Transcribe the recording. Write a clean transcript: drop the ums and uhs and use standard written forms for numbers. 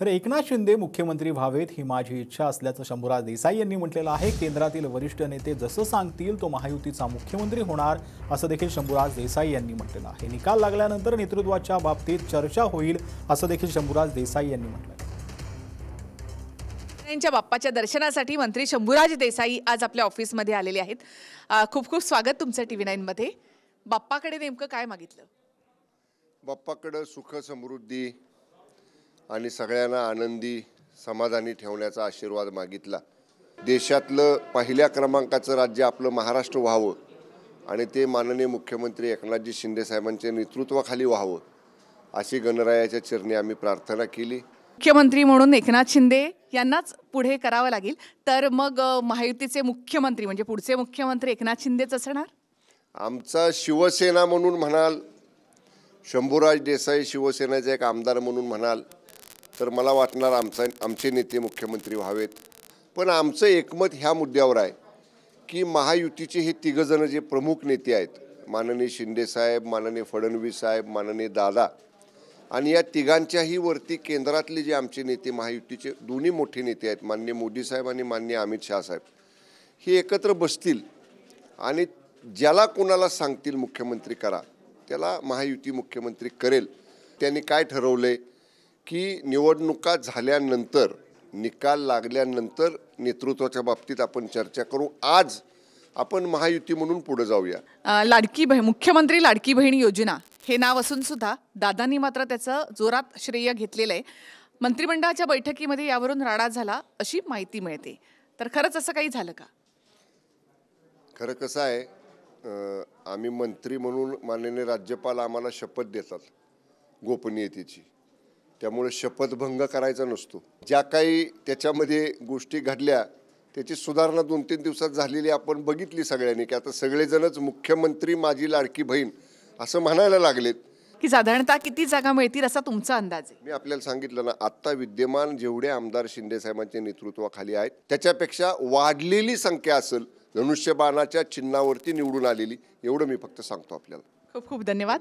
तर एकनाथ शिंदे मुख्यमंत्री व्हावेत ही माझी इच्छा असल्याचं शंभूराज देसाई यांनी म्हटलेलं आहे। केंद्रातील वरिष्ठ नेते जसं सांगतील तो महायुतीचा मुख्यमंत्री होणार असं देखील शंभूराज देसाई यांनी म्हटलेलं आहे। निकाल लागल्यानंतर नेतृत्वाच्या बाबतीत चर्चा होईल असं देखील शंभूराज देसाई यांनी म्हटलं। बाप्पाच्या दर्शनासाठी मंत्री शंभूराज देसाई आज आपल्या ऑफिसमध्ये आलेले आहेत। खूप खूप स्वागत तुमचं TV9 मध्ये। बाप्पाकडे नेमकं काय मागितलं? बाप्पाकडे सुख समृद्धी आणि सगळ्यांना आनंदी समाधानी ठेवण्याचा आशीर्वाद मागितला। देशातलं पहिल्या क्रमांकाचं राज्य आपलं महाराष्ट्र व्हावं आणि ते माननीय मुख्यमंत्री एकनाथजी शिंदे साहेबांच्या नेतृत्वाखाली व्हावं अशी गणरायाच्या चरणी आम्ही प्रार्थना केली। मुख्यमंत्री म्हणून एकनाथ शिंदे यांनाच पुढे करावं लागेल, तर मग महायुतीचे मुख्यमंत्री म्हणजे पुढचे मुख्यमंत्री एकनाथ शिंदेच असणार? आमचा शिवसेना म्हणून म्हणाल, शंभूराज देसाई शिवसेनेचे एक आमदार म्हणून म्हणाल, तर मला वाटणार आमचे नेते मुख्यमंत्री व्हावेत। पण आमचं एकमत ह्या मुद्द्यावर आहे की महायुतीचे हे तिघजण जे प्रमुख नेते आहेत, माननीय शिंदे साहेब, माननीय फडणवीस साहेब, माननीय दादा, आणि या तिघांच्याही वरती केंद्रातले जे आमचे नेते महायुतीचे दोन्ही मोठे नेते आहेत, माननीय मोदी साहेब आणि माननीय अमित शाह साहेब, हे एकत्र बसतील आणि ज्याला कोणाला सांगतील मुख्यमंत्री करा त्याला महायुती मुख्यमंत्री करेल। त्यांनी काय ठरवलंय की निवडणुका झाल्यानंतर, निकाल लागल्यानंतर नेतृत्वाच्या बाबतीत आपण चर्चा करू। आज आपण महायुती म्हणून पुढे जाऊया। लाडकी बहीण, मुख्यमंत्री लाडकी बहीण योजना हे नाव असून सुद्धा दादांनी मात्र त्याचं जोरात श्रेय घेतलेलं आहे। मंत्रिमंडळाच्या बैठकीमध्ये यावरून राडा झाला अशी माहिती मिळते, तर खरंच असं काही झालं का? खरं कसं आहे, आम्ही मंत्री म्हणून माननीय राज्यपाल आम्हाला शपथ देतात गोपनीयतेची, त्यामुळे शपथभंग करायचा नसतो। ज्या काही त्याच्यामध्ये गोष्टी घडल्या त्याची सुधारणा 2-3 दिवसात झालेली आपण बघितली सगळ्यांनी, की आता सगळेजणच मुख्यमंत्री माझी लाडकी बहीण असं म्हणायला लागलेत। की साधारणतः किती जागा मिळतील असा तुमचा अंदाज आहे? मी आपल्याला सांगितलं ना, आत्ता विद्यमान जेवढे आमदार शिंदे साहेबांच्या नेतृत्वाखाली आहेत त्याच्यापेक्षा वाढलेली संख्या असेल धनुष्यबाणाच्या चिन्हावरती निवडून आलेली, एवढं मी फक्त सांगतो आपल्याला। खूप खूप धन्यवाद।